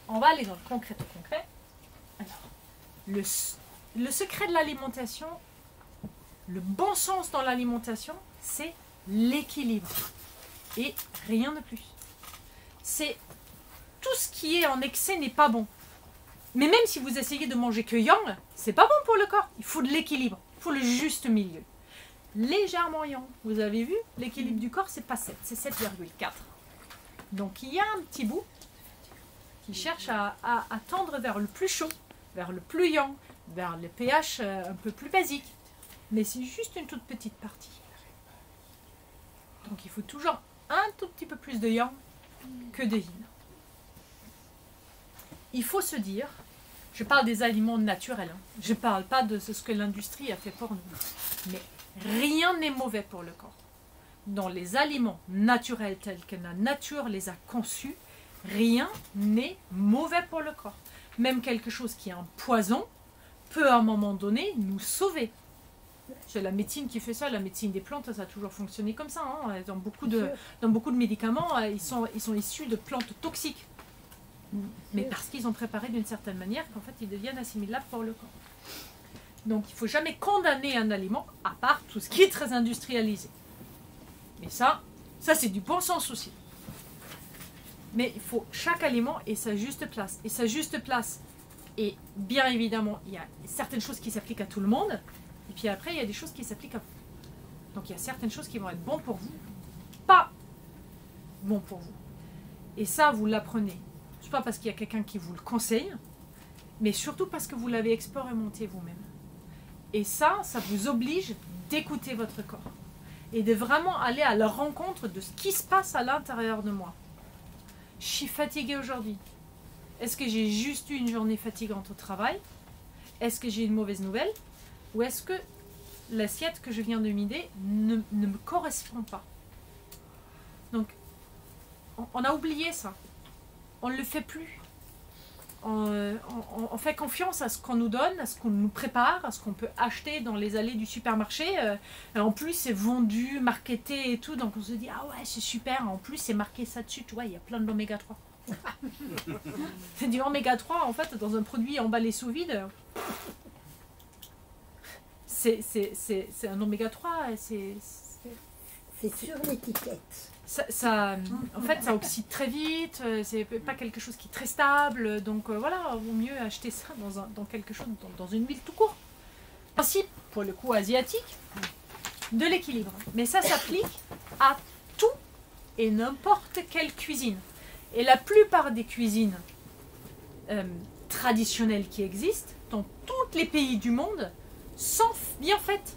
on va aller dans le concret au concret. Alors, le secret de l'alimentation, le bon sens dans l'alimentation, c'est l'équilibre. Et rien de plus. C'est tout ce qui est en excès n'est pas bon. Mais même si vous essayez de manger que yang, c'est pas bon pour le corps. Il faut de l'équilibre, il faut le juste milieu. Légèrement yang, vous avez vu, l'équilibre du corps, c'est pas 7, c'est 7,4. Donc il y a un petit bout qui cherche à tendre vers le plus chaud, vers le plus yang, vers le pH un peu plus basique. Mais c'est juste une toute petite partie. Donc il faut toujours un tout petit peu plus de yang que de yin. Il faut se dire, je parle des aliments naturels, hein. Je ne parle pas de ce que l'industrie a fait pour nous. Mais rien n'est mauvais pour le corps. Dans les aliments naturels tels que la nature les a conçus, rien n'est mauvais pour le corps. Même quelque chose qui est un poison peut à un moment donné nous sauver. C'est la médecine qui fait ça, la médecine des plantes, ça a toujours fonctionné comme ça. Hein. Dans beaucoup de médicaments, ils sont issus de plantes toxiques. Mais parce qu'ils ont préparé d'une certaine manière qu'en fait ils deviennent assimilables pour le corps. Donc il ne faut jamais condamner un aliment, à part tout ce qui est très industrialisé. Mais ça c'est du bon sens aussi. Mais il faut chaque aliment ait sa juste place. Et sa juste place, et bien évidemment, il y a certaines choses qui s'appliquent à tout le monde, et puis après il y a des choses qui s'appliquent à vous. Donc il y a certaines choses qui vont être bonnes pour vous, pas bon pour vous. Et ça, vous l'apprenez. Pas parce qu'il y a quelqu'un qui vous le conseille, mais surtout parce que vous l'avez expérimenté vous-même. Et ça vous oblige d'écouter votre corps et de vraiment aller à la rencontre de ce qui se passe à l'intérieur de moi. Je suis fatiguée aujourd'hui. Est-ce que j'ai juste eu une journée fatigante au travail? Est-ce que j'ai une mauvaise nouvelle? Ou est-ce que l'assiette que je viens de mider ne me correspond pas? Donc, on a oublié ça. On ne le fait plus. On fait confiance à ce qu'on nous donne, à ce qu'on nous prépare, à ce qu'on peut acheter dans les allées du supermarché. En plus, c'est vendu, marketé et tout. Donc on se dit, ah ouais, c'est super. En plus, c'est marqué ça dessus. Tu vois, il y a plein d'oméga 3. C'est du oméga 3, en fait, dans un produit emballé sous vide. C'est un oméga 3. C'est sur l'étiquette. En fait, ça oxyde très vite, c'est pas quelque chose qui est très stable, donc voilà, il vaut mieux acheter ça dans quelque chose, dans une huile tout court. Principe, pour le coup asiatique, de l'équilibre. Mais ça s'applique à tout et n'importe quelle cuisine. Et la plupart des cuisines traditionnelles qui existent, dans tous les pays du monde, sont bien faites.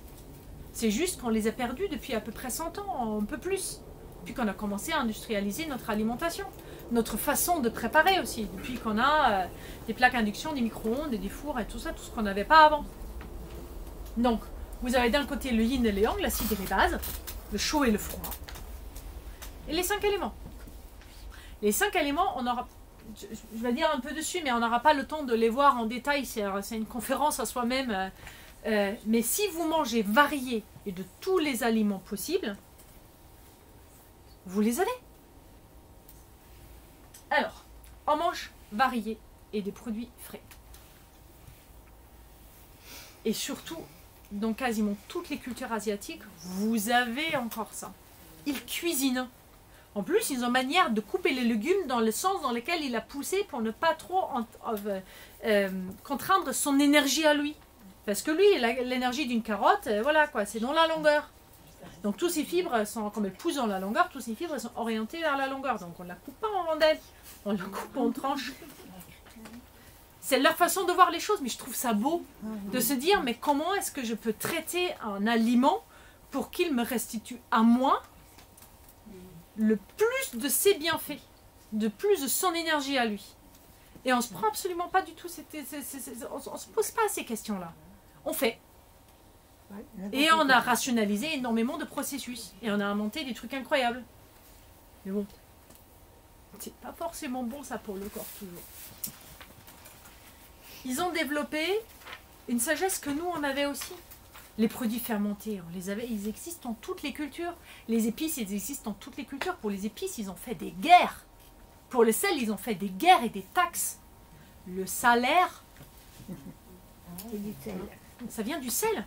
C'est juste qu'on les a perdues depuis à peu près 100 ans, un peu plus. Depuis qu'on a commencé à industrialiser notre alimentation, notre façon de préparer aussi, depuis qu'on a des plaques induction, des micro-ondes et des fours et tout ça, tout ce qu'on n'avait pas avant. Donc, vous avez d'un côté le yin et le yang, l'acide et les bases, le chaud et le froid, et les 5 éléments. Les 5 éléments, on aura, je vais dire un peu dessus, mais on n'aura pas le temps de les voir en détail, c'est une conférence à soi-même. Mais si vous mangez varié et de tous les aliments possibles, vous les avez. Alors, on mange varié et des produits frais. Et surtout, dans quasiment toutes les cultures asiatiques, vous avez encore ça. Ils cuisinent. En plus, ils ont manière de couper les légumes dans le sens dans lequel il a poussé pour ne pas trop contraindre son énergie à lui. Parce que lui, l'énergie d'une carotte, voilà quoi, c'est dans la longueur. Donc tous ces fibres sont, comme elles poussent dans la longueur, tous ces fibres sont orientées vers la longueur. Donc on ne la coupe pas en rondelles, on la coupe en tranches. C'est leur façon de voir les choses, mais je trouve ça beau de se dire, mais comment est-ce que je peux traiter un aliment pour qu'il me restitue à moi le plus de ses bienfaits, de plus de son énergie à lui. Et on ne se prend absolument pas du tout, on ne se pose pas ces questions-là. On fait. Et on a rationalisé énormément de processus. Et on a inventé des trucs incroyables. Mais bon, c'est pas forcément bon ça pour le corps toujours. Ils ont développé une sagesse que nous on avait aussi. Les produits fermentés, on les avait, ils existent dans toutes les cultures. Les épices, ils existent dans toutes les cultures. Pour les épices, ils ont fait des guerres. Pour le sel, ils ont fait des guerres et des taxes. Le salaire, Et du sel. ça vient du sel.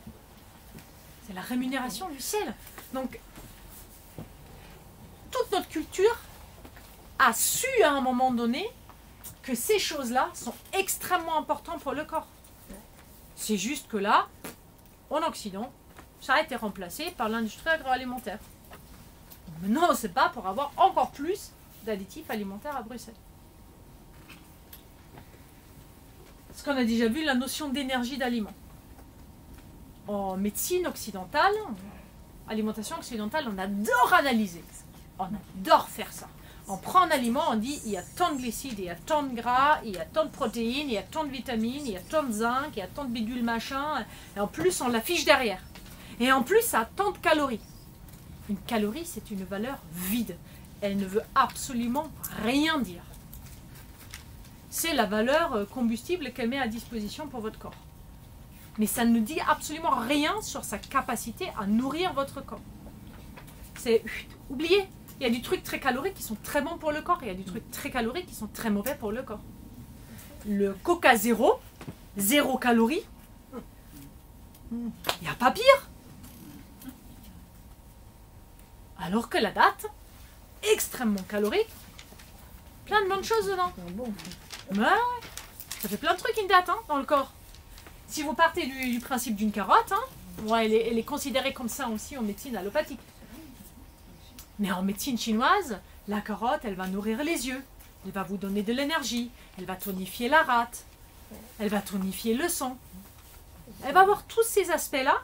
C'est la rémunération du sel. Donc, toute notre culture a su à un moment donné que ces choses-là sont extrêmement importantes pour le corps. C'est juste que là, en Occident, ça a été remplacé par l'industrie agroalimentaire. Maintenant, on se bat pour avoir encore plus d'additifs alimentaires à Bruxelles. Parce qu'on a déjà vu la notion d'énergie d'aliment. En médecine occidentale, alimentation occidentale, on adore analyser. On adore faire ça. On prend un aliment, on dit il y a tant de glucides, il y a tant de gras, il y a tant de protéines, il y a tant de vitamines, il y a tant de zinc, il y a tant de bidules machin. Et en plus, on l'affiche derrière. Et en plus, ça a tant de calories. Une calorie, c'est une valeur vide. Elle ne veut absolument rien dire. C'est la valeur combustible qu'elle met à disposition pour votre corps. Mais ça ne dit absolument rien sur sa capacité à nourrir votre corps. C'est... Oubliez, il y a du truc très calorique qui sont très bons pour le corps, et il y a du truc très calorique qui sont très mauvais pour le corps. Le Coca zéro, 0 calories, il n'y a pas pire. Alors que la date, extrêmement calorique, plein de bonnes choses dedans. Bon. Ouais, ça fait plein de trucs une date dans le corps. Si vous partez du principe d'une carotte, elle est considérée comme ça aussi en médecine allopathique. Mais en médecine chinoise, la carotte, elle va nourrir les yeux, elle va vous donner de l'énergie, elle va tonifier la rate, elle va tonifier le sang. Elle va avoir tous ces aspects-là.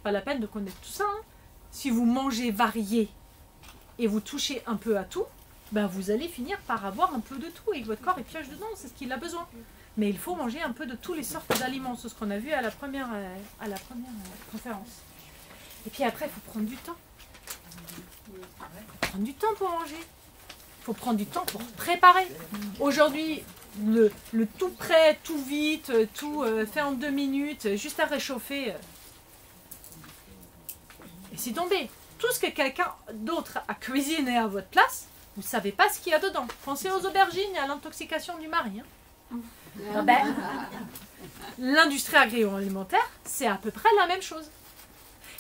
Pas la peine de connaître tout ça. Si vous mangez varié et vous touchez un peu à tout, vous allez finir par avoir un peu de tout et que votre corps il pioche dedans, c'est ce qu'il a besoin. Mais il faut manger un peu de toutes les sortes d'aliments, c'est ce qu'on a vu à la première conférence. Et puis après, il faut prendre du temps. Il faut prendre du temps pour manger. Il faut prendre du temps pour préparer. Aujourd'hui, le tout prêt, tout vite, tout fait en 2 minutes, juste à réchauffer. Et c'est tombé. Tout ce que quelqu'un d'autre a cuisiné à votre place, vous ne savez pas ce qu'il y a dedans. Pensez aux aubergines et à l'intoxication du mari. L'industrie agroalimentaire, c'est à peu près la même chose.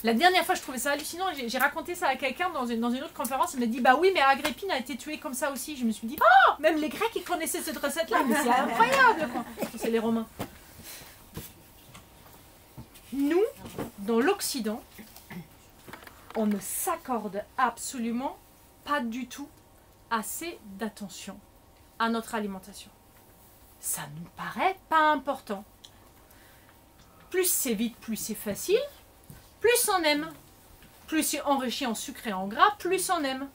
La dernière fois, je trouvais ça hallucinant. J'ai raconté ça à quelqu'un dans une autre conférence. Il m'a dit, oui, mais Agrippine a été tuée comme ça aussi. Je me suis dit, même les Grecs, ils connaissaient cette recette-là. Mais c'est incroyable, quoi. C'est les Romains. Nous, dans l'Occident, on ne s'accorde absolument pas du tout assez d'attention à notre alimentation. Ça nous paraît pas important. Plus c'est vite, plus c'est facile, plus on aime. Plus c'est enrichi en sucre et en gras, plus on aime.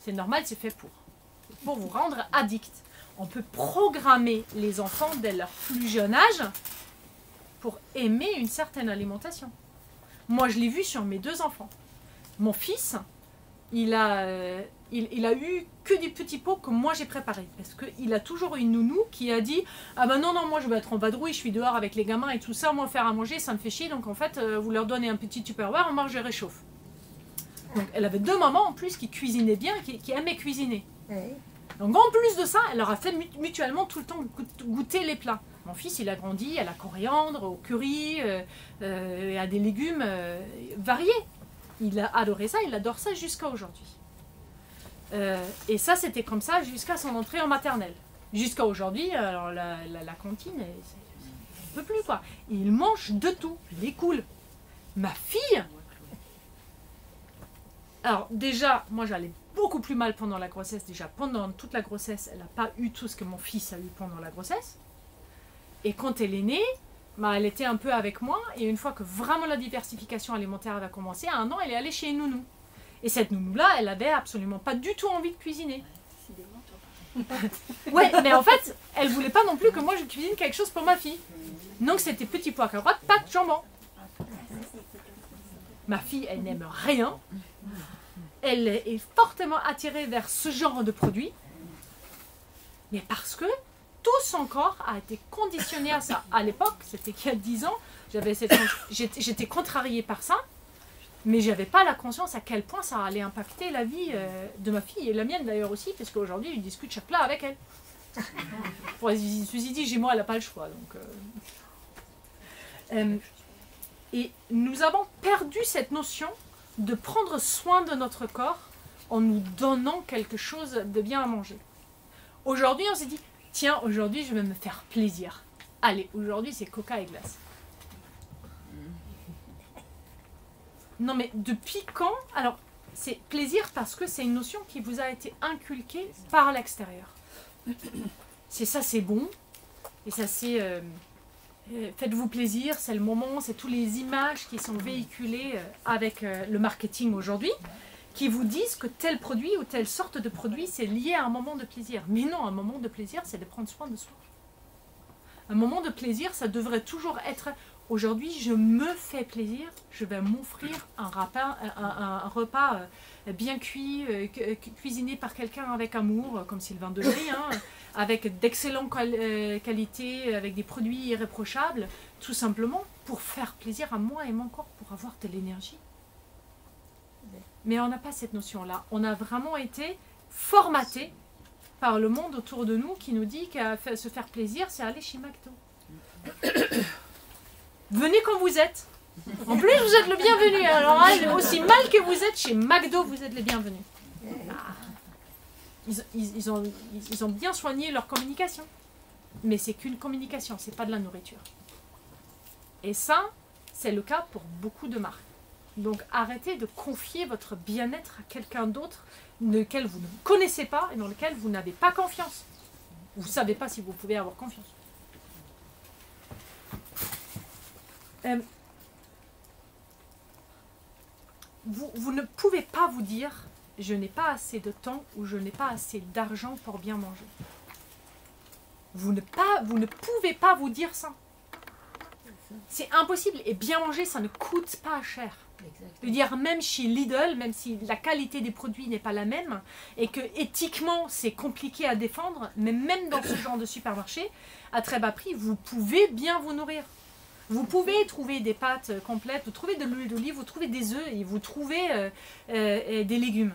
C'est normal, c'est fait pour vous rendre addict. On peut programmer les enfants dès leur plus jeune âge pour aimer une certaine alimentation. Moi, je l'ai vu sur mes 2 enfants. Mon fils, il a eu que des petits pots que moi j'ai préparés. Parce qu'il a toujours une nounou qui a dit « Ah ben non, moi je vais être en vadrouille, je suis dehors avec les gamins et tout ça, moi faire à manger, ça me fait chier. Donc en fait, vous leur donnez un petit Tupperware, moi je réchauffe. » Donc elle avait 2 mamans en plus qui cuisinaient bien, qui aimaient cuisiner. Donc en plus de ça, elle leur a fait mutuellement tout le temps goûter les plats. Mon fils, il a grandi à la coriandre, au curry, et à des légumes variés. Il a adoré ça, il adore ça jusqu'à aujourd'hui. Et ça, c'était comme ça jusqu'à son entrée en maternelle. Jusqu'à aujourd'hui, alors la cantine, on ne peut plus, quoi. Il mange de tout, il est cool. Ma fille, alors déjà, moi j'allais beaucoup plus mal pendant la grossesse. Déjà, pendant toute la grossesse, elle n'a pas eu tout ce que mon fils a eu pendant la grossesse. Et quand elle est née, elle était un peu avec moi. Et une fois que vraiment la diversification alimentaire va commencer, à 1 an, elle est allée chez une nounou. Et cette nounou-là, elle avait absolument pas du tout envie de cuisiner. Ouais, mais en fait, elle voulait pas non plus que moi je cuisine quelque chose pour ma fille. Donc c'était petits pois carottes, pâtes, jambon. Ma fille, elle n'aime rien. Elle est fortement attirée vers ce genre de produits. Mais parce que tout son corps a été conditionné à ça. À l'époque, c'était qu'il y a 10 ans, j'étais contrariée par ça. Mais je n'avais pas la conscience à quel point ça allait impacter la vie de ma fille et la mienne d'ailleurs aussi, parce qu'aujourd'hui, je discute chaque plat avec elle. Ceci dit, chez moi, elle n'a pas le choix. Et nous avons perdu cette notion de prendre soin de notre corps en nous donnant quelque chose de bien à manger. Aujourd'hui, on s'est dit, tiens, aujourd'hui, je vais me faire plaisir. Allez, aujourd'hui, c'est coca et glace. Non, mais depuis quand? Alors, c'est plaisir parce que c'est une notion qui vous a été inculquée par l'extérieur. C'est ça, c'est bon. Et ça, c'est... faites-vous plaisir, c'est le moment, c'est toutes les images qui sont véhiculées avec le marketing aujourd'hui, qui vous disent que tel produit ou telle sorte de produit, c'est lié à un moment de plaisir. Mais non, un moment de plaisir, c'est de prendre soin de soi. Un moment de plaisir, ça devrait toujours être... Aujourd'hui, je me fais plaisir, je vais m'offrir un repas bien cuit, cuisiné par quelqu'un avec amour, comme Sylvain Degré, avec d'excellentes qualités, avec des produits irréprochables, tout simplement pour faire plaisir à moi et mon corps, pour avoir de l'énergie. Mais on n'a pas cette notion-là. On a vraiment été formaté par le monde autour de nous qui nous dit qu'à se faire plaisir, c'est aller chez McDo. Venez quand vous êtes. En plus, vous êtes le bienvenu. Alors, aussi mal que vous êtes, chez McDo, vous êtes les bienvenus. Ils ont bien soigné leur communication. Mais c'est qu'une communication, c'est pas de la nourriture. Et ça, c'est le cas pour beaucoup de marques. Donc, arrêtez de confier votre bien-être à quelqu'un d'autre, lequel vous ne connaissez pas et dans lequel vous n'avez pas confiance. Vous ne savez pas si vous pouvez avoir confiance. Vous ne pouvez pas vous dire « je n'ai pas assez de temps » ou « je n'ai pas assez d'argent pour bien manger ». Vous ne pouvez pas vous dire ça. C'est impossible. Et bien manger, ça ne coûte pas cher. Je veux dire, même chez Lidl, même si la qualité des produits n'est pas la même, et que éthiquement, c'est compliqué à défendre, mais même dans ce genre de supermarché, à très bas prix, vous pouvez bien vous nourrir. Vous pouvez trouver des pâtes complètes, vous trouvez de l'huile d'olive, vous trouvez des œufs et vous trouvez des légumes.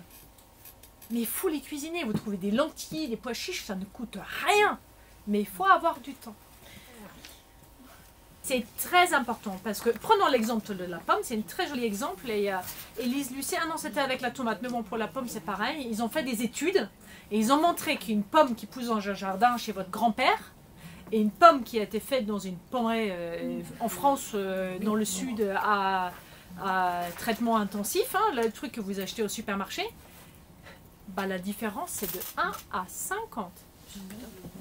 Mais il faut les cuisiner. Vous trouvez des lentilles, des pois chiches, ça ne coûte rien. Mais il faut avoir du temps. C'est très important parce que, prenons l'exemple de la pomme, c'est un très joli exemple. Et Élise Lucet, non, c'était avec la tomate, mais bon, pour la pomme, c'est pareil. Ils ont fait des études et ils ont montré qu'une pomme qui pousse dans un jardin chez votre grand-père, et une pomme qui a été faite dans une pommerie en France, dans le sud, à traitement intensif, le truc que vous achetez au supermarché, bah, la différence c'est de 1 à 50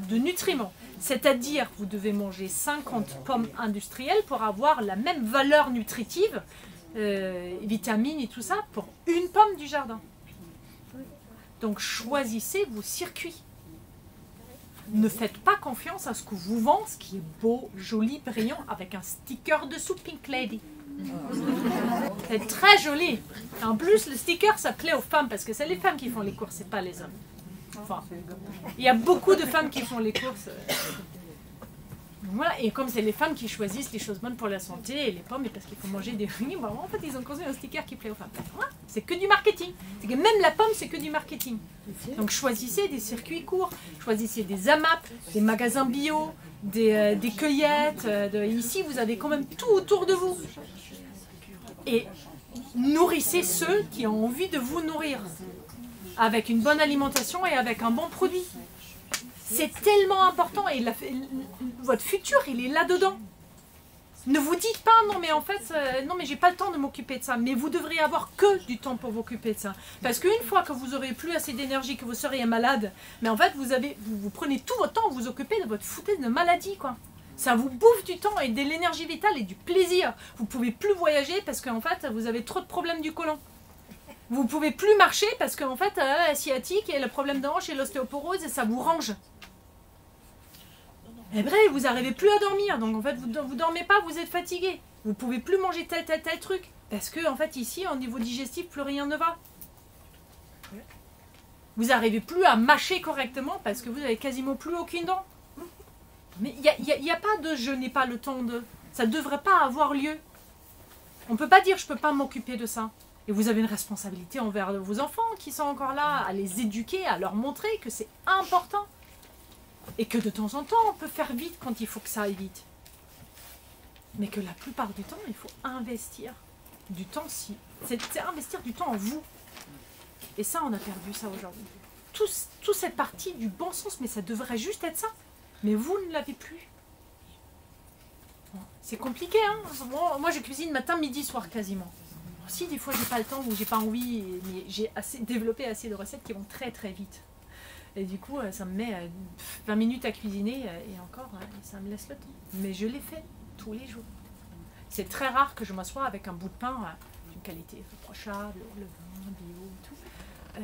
de nutriments. C'est-à-dire vous devez manger 50 pommes industrielles pour avoir la même valeur nutritive, vitamines et tout ça, pour une pomme du jardin. Donc choisissez vos circuits. Ne faites pas confiance à ce que vous vend, ce qui est beau, joli, brillant, avec un sticker dessous Pink Lady. C'est très joli. En plus, le sticker, ça plaît aux femmes, parce que c'est les femmes qui font les courses, c'est pas les hommes. Enfin, il y a beaucoup de femmes qui font les courses. Voilà, et comme c'est les femmes qui choisissent les choses bonnes pour la santé, et les pommes, et parce qu'il faut manger des fruits, bah, en fait, ils ont construit un sticker qui plaît aux femmes. Voilà, c'est que du marketing. C'est que même la pomme, c'est que du marketing. Donc choisissez des circuits courts, choisissez des AMAP, des magasins bio, des cueillettes. Ici, vous avez quand même tout autour de vous. Et nourrissez ceux qui ont envie de vous nourrir, avec une bonne alimentation et avec un bon produit. C'est tellement important et votre futur, il est là-dedans. Ne vous dites pas, non mais en fait, non mais j'ai pas le temps de m'occuper de ça. Mais vous devriez avoir que du temps pour vous occuper de ça. Parce qu'une fois que vous aurez plus assez d'énergie, que vous seriez malade, mais en fait vous prenez tout votre temps, vous vous occupez de votre foutaise de maladie, quoi. Ça vous bouffe du temps et de l'énergie vitale et du plaisir. Vous pouvez plus voyager parce qu'en fait vous avez trop de problèmes du côlon. Vous pouvez plus marcher parce qu'en fait la sciatique et le problème de hanche et l'ostéoporose, et ça vous range. Et bref, vous n'arrivez plus à dormir, donc en fait vous dormez pas, vous êtes fatigué. Vous pouvez plus manger tel truc, parce que en fait ici, au niveau digestif, plus rien ne va. Vous n'arrivez plus à mâcher correctement parce que vous avez quasiment plus aucune dent. Mais il n'y a pas de « je n'ai pas le temps de ». Ça ne devrait pas avoir lieu. On ne peut pas dire je ne peux pas m'occuper de ça. Et vous avez une responsabilité envers vos enfants qui sont encore là, à les éduquer, à leur montrer que c'est important. Et que de temps en temps, on peut faire vite quand il faut que ça aille vite. Mais que la plupart du temps, il faut investir du temps. C'est investir du temps en vous. Et ça, on a perdu ça aujourd'hui. Toute cette partie du bon sens, mais ça devrait juste être ça. Mais vous ne l'avez plus. C'est compliqué, hein. Moi, je cuisine matin, midi, soir quasiment. Si des fois j'ai pas le temps ou j'ai pas envie, mais j'ai développé assez de recettes qui vont très très vite. Et du coup, ça me met 20 minutes à cuisiner et encore, ça me laisse le temps. Mais je l'ai fait tous les jours. C'est très rare que je m'assoie avec un bout de pain d'une qualité reprochable, le vin, bio, tout,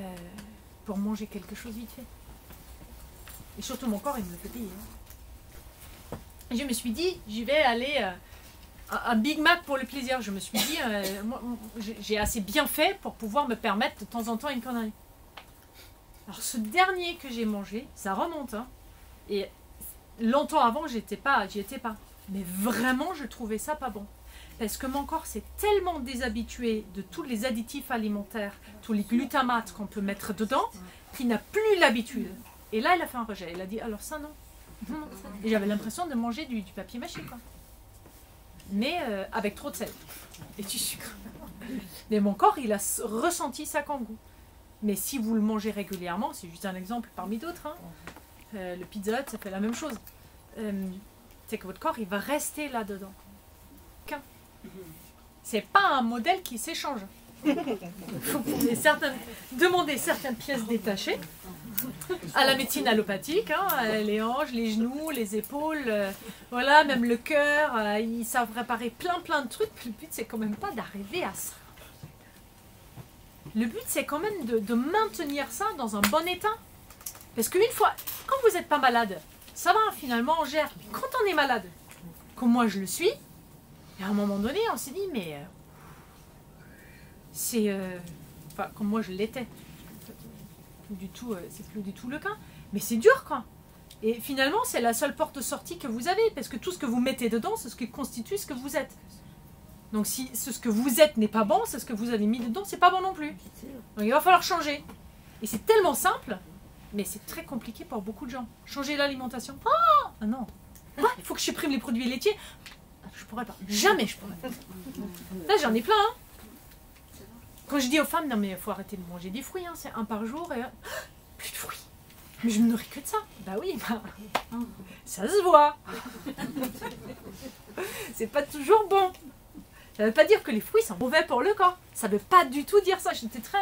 pour manger quelque chose vite fait. Et surtout mon corps, il me le fait payer. Et je me suis dit, j'y vais aller... un Big Mac pour le plaisir. Je me suis dit, j'ai assez bien fait pour pouvoir me permettre de temps en temps une connerie. Alors ce dernier que j'ai mangé, ça remonte. Hein, et longtemps avant, j'y étais pas. Mais vraiment, je trouvais ça pas bon. Parce que mon corps s'est tellement déshabitué de tous les additifs alimentaires, tous les glutamates qu'on peut mettre dedans, qu'il n'a plus l'habitude. Et là, il a fait un rejet. Il a dit, alors ça, non. Et j'avais l'impression de manger du papier mâché, quoi. Mais avec trop de sel et du sucre. Mais mon corps, il a ressenti ça comme goût. Mais si vous le mangez régulièrement, c'est juste un exemple parmi d'autres, hein, le Pizza Hut, ça fait la même chose. C'est que votre corps, il va rester là-dedans. C'est pas un modèle qui s'échange. Il faut demander certaines pièces détachées à la médecine allopathique, hein, les hanches, les genoux, les épaules, voilà, même le cœur, ils savent réparer plein de trucs. Le but, c'est quand même pas d'arriver à ça. Le but, c'est quand même de maintenir ça dans un bon état. Parce qu'une fois, quand vous n'êtes pas malade, ça va, finalement, on gère. Mais quand on est malade, comme moi je le suis, et à un moment donné, on s'est dit, mais c'est... enfin, comme moi je l'étais. C'est plus du tout le cas. Mais c'est dur, quoi. Et finalement, c'est la seule porte de sortie que vous avez. Parce que tout ce que vous mettez dedans, c'est ce qui constitue ce que vous êtes. Donc si ce que vous êtes n'est pas bon, c'est ce que vous avez mis dedans, c'est pas bon non plus. Donc il va falloir changer. Et c'est tellement simple, mais c'est très compliqué pour beaucoup de gens. Changer l'alimentation. Ah non. Il faut que je supprime les produits laitiers. Je pourrais pas. Jamais je pourrais. Là, j'en ai plein, hein. Quand je dis aux femmes, non mais il faut arrêter de manger des fruits, hein, c'est un par jour et plus de fruits. Mais je me nourris que de ça. Bah oui, ça se voit. C'est pas toujours bon. Ça veut pas dire que les fruits sont mauvais pour le corps. Ça veut pas du tout dire ça. J'étais très...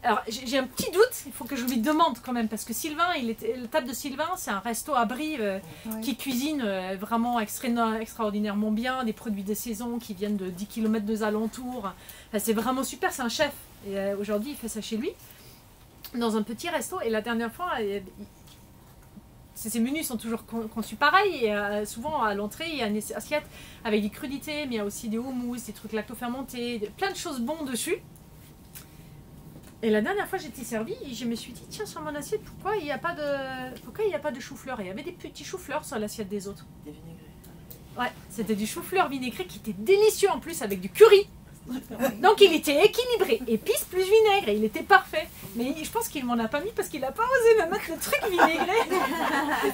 Alors j'ai un petit doute, il faut que je lui demande quand même, parce que Sylvain, la table de Sylvain, c'est un resto à Brive qui cuisine vraiment extraordinairement bien, des produits de saison qui viennent de 10 km de alentours. Enfin, c'est vraiment super, c'est un chef. Et aujourd'hui, il fait ça chez lui, dans un petit resto. Et la dernière fois, ces menus sont toujours conçus pareil. Et souvent, à l'entrée, il y a une assiette avec des crudités, mais il y a aussi des houmous, des trucs lacto-fermentés, plein de choses bonnes dessus. Et la dernière fois j'étais servie, et je me suis dit, tiens, sur mon assiette, pourquoi il n'y a pas de chou-fleur? Et il y avait des petits choux-fleurs sur l'assiette des autres. Des vinaigrés. Ouais, c'était du chou-fleur vinaigré qui était délicieux en plus avec du curry. Donc il était équilibré, épices plus vinaigre, et il était parfait. Mais je pense qu'il m'en a pas mis parce qu'il n'a pas osé me mettre le truc vinaigré.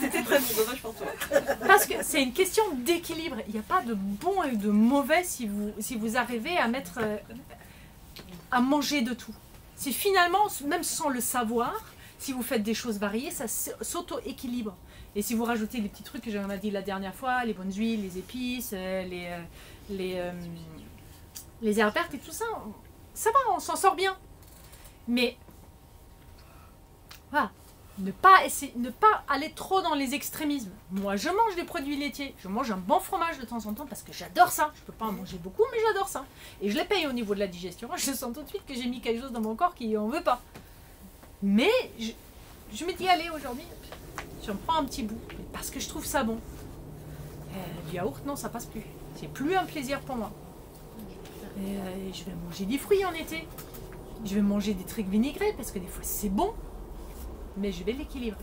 C'était très bon, dommage pour toi. Parce que c'est une question d'équilibre. Il n'y a pas de bon et de mauvais si vous arrivez à mettre... à manger de tout. C'est finalement, même sans le savoir, si vous faites des choses variées, ça s'auto-équilibre. Et si vous rajoutez les petits trucs que j'en ai dit la dernière fois, les bonnes huiles, les épices, les herbes vertes et tout ça, ça va, on s'en sort bien. Mais voilà, ne pas aller trop dans les extrémismes. Moi, je mange des produits laitiers, je mange un bon fromage de temps en temps parce que j'adore ça. Je ne peux pas en manger beaucoup, mais j'adore ça. Et je les paye au niveau de la digestion. Je sens tout de suite que j'ai mis quelque chose dans mon corps qui n'en veut pas. Mais je me dis, allez, aujourd'hui, j'en prends un petit bout, parce que je trouve ça bon. Du yaourt, non, ça passe plus. C'est plus un plaisir pour moi. Je vais manger des fruits en été. Je vais manger des trucs vinaigrés, parce que des fois, c'est bon. Mais je vais l'équilibrer.